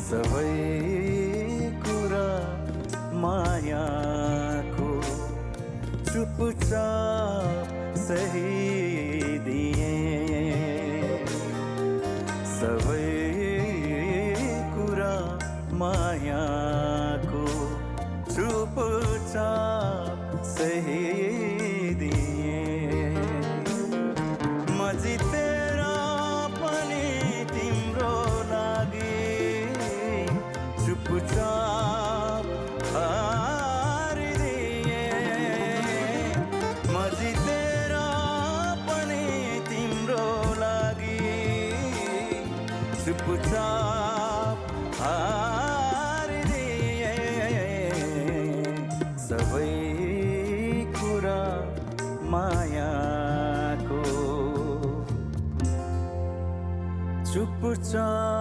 सबै कुरा मायाको चुपचाप सही दिए सबै कुरा मायाको चुपचाप सही दिए म जितेर पनि तिम्रो लागि चुपचाप हारिदिए म जितेर पनि तिम्रो लागि चुपचाप हारिदिए सबै कुरा मायाको चुपचाप